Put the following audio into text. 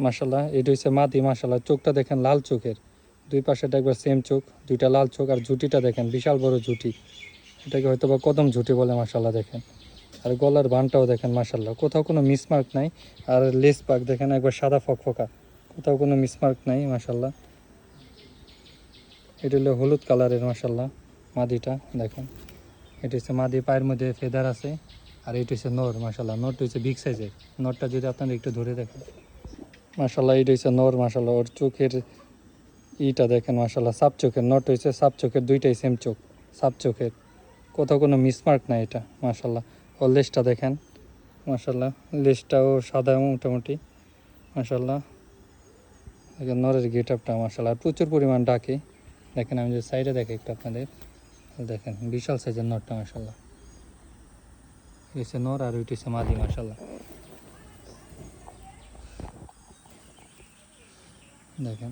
মাশাল্লাহ। এটা হচ্ছে মাদি মাশাল্লাহ। চোখটা দেখেন লাল চোখের, দুই পাশেটা একবার সেম চোখ, দুইটা লাল চোখ। আর ঝুটিটা দেখেন বিশাল বড় ঝুটি, এটাকে হয়তো বা কদম ঝুটি বলে মাশাল্লাহ দেখেন। আর গলার বানটাও দেখেন মাশাল্লাহ, কোথাও কোনো মিসমার্ক নাই। আর লেস পাক দেখেন একবার সাদা ফকফকা, কোথাও কোনো মিসমার্ক নাই মাশাল্লাহ। এটা হলো হলুদ কালারের মাশাল্লাহ মাদিটা দেখেন। এটা হচ্ছে মাদি, পায়ের মধ্যে ফেদার আছে। আর এটা হচ্ছে নর মাশাল্লাহ। নরটা হচ্ছে বিগ সাইজের, নরটা যদি আপনারা একটু ধরে দেখেন মাশাল্লাহ। এটা হচ্ছে নর মাশাল্লাহ। ওর চোখের ইটা দেখেন মাশাল্লাহ, সাপ চোখের। নরটা হচ্ছে সাপ চোখের, দুইটাই সেম চোখ, সাপ চোখের, কোথাও কোনো মিসমার্ক নাই এটা মাশাল্লাহ। ওর লেজটা দেখেন মাশাল্লাহ, লেজটাও সাদা মোটামুটি মাশাল্লাহ। দেখেন নরের গেট আপটা মাশাল্লাহ, প্রচুর পরিমাণ ডাকে দেখেন। আমি যে সাইডে দেখি একটু আপনাদের, দেখেন বিশাল সাইজের নরটা মাশাল্লাহ। এটা হচ্ছে নর আর ওইটা হচ্ছে মাদি মাশাল্লাহ দেখেন।